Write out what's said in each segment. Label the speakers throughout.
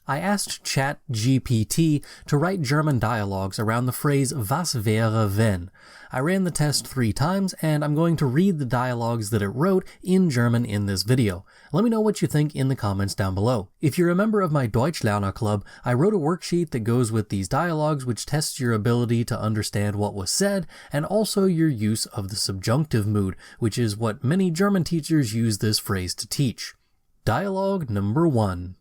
Speaker 1: I asked ChatGPT to write German dialogues around the phrase Was wäre wenn? I ran the test 3 times, and I'm going to read the dialogues that it wrote in German in this video. Let me know what you think in the comments down below. If you're a member of my Deutschlerner club, I wrote a worksheet that goes with these dialogues which tests your ability to understand what was said, and also your use of the subjunctive mood, which is what many German teachers use this phrase to teach. Dialogue number 1.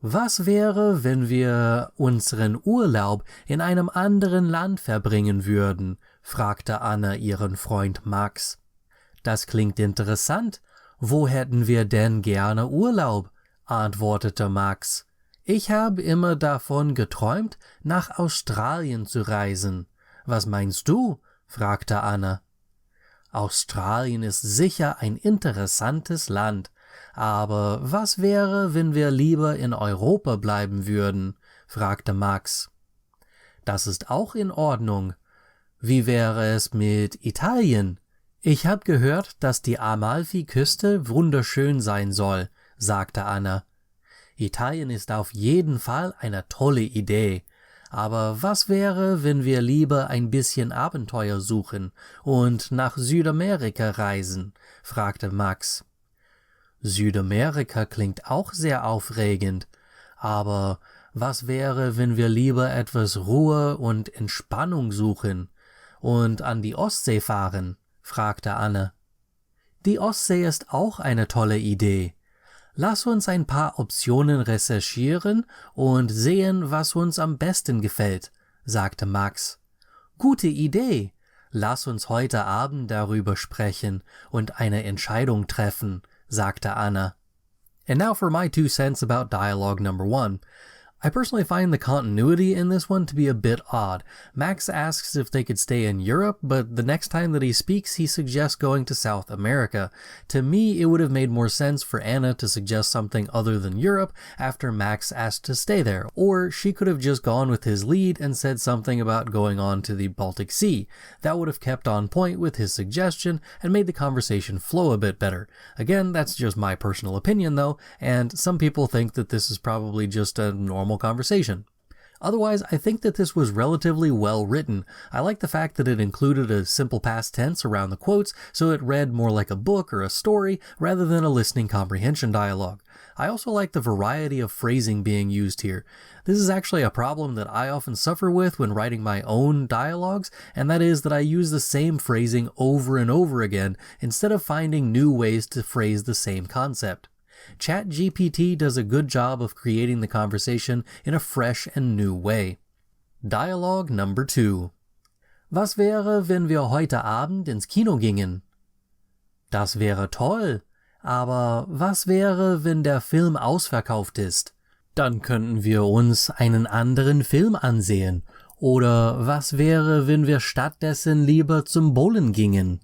Speaker 1: Was wäre, wenn wir unseren Urlaub in einem anderen Land verbringen würden? Fragte Anna ihren Freund Max. Das klingt interessant. Wo hätten wir denn gerne Urlaub? Antwortete Max. Ich habe immer davon geträumt, nach Australien zu reisen. Was meinst du? Fragte Anna. Australien ist sicher ein interessantes Land. Aber was wäre, wenn wir lieber in Europa bleiben würden? Fragte Max. Das ist auch in Ordnung. Wie wäre es mit Italien? Ich habe gehört, dass die Amalfiküste wunderschön sein soll, sagte Anna. Italien ist auf jeden Fall eine tolle Idee. Aber was wäre, wenn wir lieber ein bisschen Abenteuer suchen und nach Südamerika reisen? Fragte Max. Südamerika klingt auch sehr aufregend, aber was wäre, wenn wir lieber etwas Ruhe und Entspannung suchen und an die Ostsee fahren? Fragte Anna. Die Ostsee ist auch eine tolle Idee. Lass uns ein paar Optionen recherchieren und sehen, was uns am besten gefällt, sagte Max. Gute Idee. Lass uns heute Abend darüber sprechen und eine Entscheidung treffen, sagte Anna. And now for my 2 cents about dialogue number 1. I personally find the continuity in this one to be a bit odd. Max asks if they could stay in Europe, but the next time that he speaks, he suggests going to South America. To me, it would have made more sense for Anna to suggest something other than Europe after Max asked to stay there, or she could have just gone with his lead and said something about going on to the Baltic Sea. That would have kept on point with his suggestion and made the conversation flow a bit better. Again, that's just my personal opinion though, and some people think that this is probably just a normal conversation. Otherwise, I think that this was relatively well written. I like the fact that it included a simple past tense around the quotes, so it read more like a book or a story rather than a listening comprehension dialogue. I also like the variety of phrasing being used here. This is actually a problem that I often suffer with when writing my own dialogues, and that is that I use the same phrasing over and over again instead of finding new ways to phrase the same concept. ChatGPT does a good job of creating the conversation in a fresh and new way. Dialogue number 2. Was wäre, wenn wir heute Abend ins Kino gingen? Das wäre toll, aber was wäre, wenn der Film ausverkauft ist? Dann könnten wir uns einen anderen Film ansehen. Oder was wäre, wenn wir stattdessen lieber zum Bowlen gingen?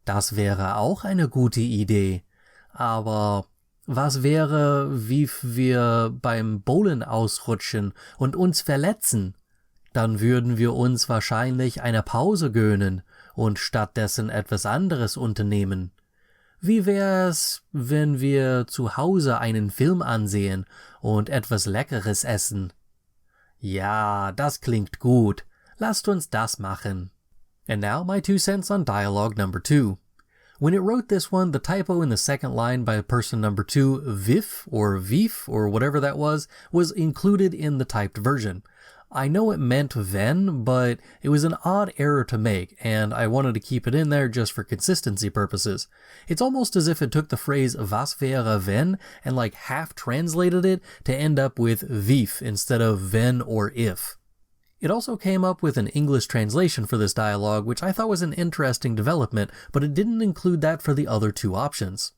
Speaker 1: Das wäre auch eine gute Idee, aber was wäre, wie wir beim Bowlen ausrutschen und uns verletzen? Dann würden wir uns wahrscheinlich eine Pause gönnen und stattdessen etwas anderes unternehmen. Wie wär's, wenn wir zu Hause einen Film ansehen und etwas Leckeres essen? Ja, das klingt gut. Lasst uns das machen. And now my 2 cents on dialogue number 2. When it wrote this one, the typo in the second line by person number 2, Vif or Vif or whatever that was included in the typed version. I know it meant Ven, but it was an odd error to make, and I wanted to keep it in there just for consistency purposes. It's almost as if it took the phrase Was wäre wenn and like half translated it to end up with Vif instead of Wenn or if. It also came up with an English translation for this dialogue, which I thought was an interesting development, but it didn't include that for the other 2 options.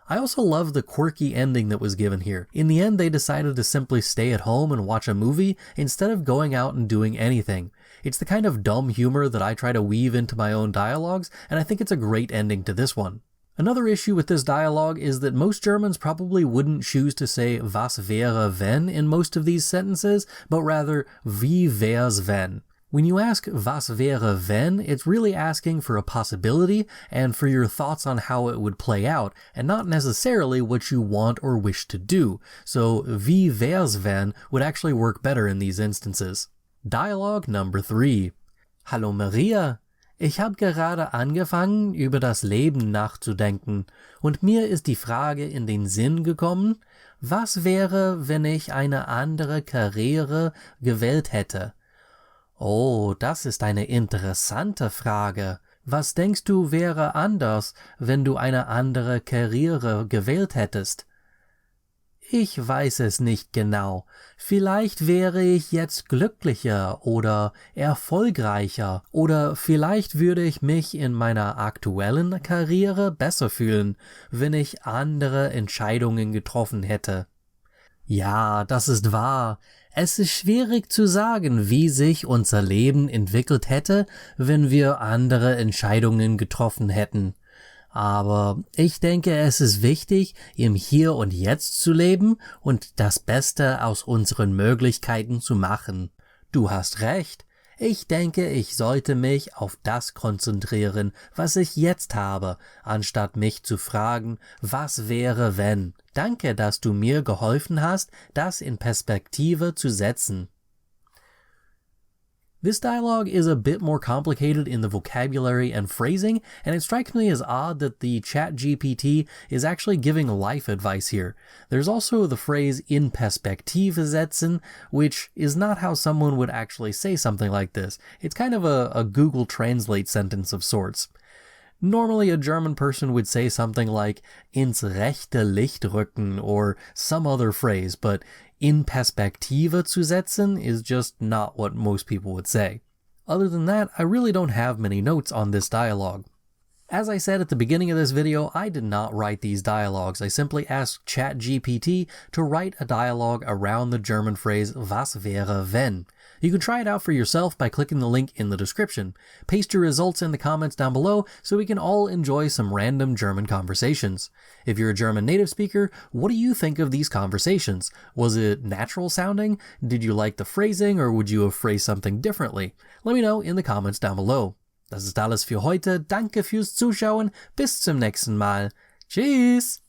Speaker 1: I also love the quirky ending that was given here. In the end, they decided to simply stay at home and watch a movie instead of going out and doing anything. It's the kind of dumb humor that I try to weave into my own dialogues, and I think it's a great ending to this one. Another issue with this dialogue is that most Germans probably wouldn't choose to say Was wäre wenn in most of these sentences, but rather Wie wär's wenn. When you ask was wäre wenn, it's really asking for a possibility and for your thoughts on how it would play out, and not necessarily what you want or wish to do. So Vivez Ven would actually work better in these instances. Dialogue number 3. Hallo Maria, ich habe gerade angefangen, über das Leben nachzudenken und mir ist die Frage in den Sinn gekommen, was wäre, wenn ich eine andere Karriere gewählt hätte? Oh, das ist eine interessante Frage. Was denkst du wäre anders, wenn du eine andere Karriere gewählt hättest? Ich weiß es nicht genau. Vielleicht wäre ich jetzt glücklicher oder erfolgreicher oder vielleicht würde ich mich in meiner aktuellen Karriere besser fühlen, wenn ich andere Entscheidungen getroffen hätte. Ja, das ist wahr. Es ist schwierig zu sagen, wie sich unser Leben entwickelt hätte, wenn wir andere Entscheidungen getroffen hätten. Aber ich denke, es ist wichtig, im Hier und Jetzt zu leben und das Beste aus unseren Möglichkeiten zu machen. Du hast recht. Ich denke, ich sollte mich auf das konzentrieren, was ich jetzt habe, anstatt mich zu fragen, was wäre wenn. Danke, dass du mir geholfen hast, das in Perspektive zu setzen. This dialogue is a bit more complicated in the vocabulary and phrasing, and it strikes me as odd that the ChatGPT is actually giving life advice here. There's also the phrase in Perspektive setzen, which is not how someone would actually say something like this. It's kind of a Google Translate sentence of sorts. Normally a German person would say something like ins rechte Licht rücken or some other phrase, but in Perspektive zu setzen is just not what most people would say. Other than that, I really don't have many notes on this dialogue. As I said at the beginning of this video, I did not write these dialogues. I simply asked ChatGPT to write a dialogue around the German phrase was wäre wenn. You can try it out for yourself by clicking the link in the description. Paste your results in the comments down below so we can all enjoy some random German conversations. If you're a German native speaker, what do you think of these conversations? Was it natural sounding? Did you like the phrasing, or would you have phrased something differently? Let me know in the comments down below. Das ist alles für heute. Danke fürs Zuschauen. Bis zum nächsten Mal. Tschüss!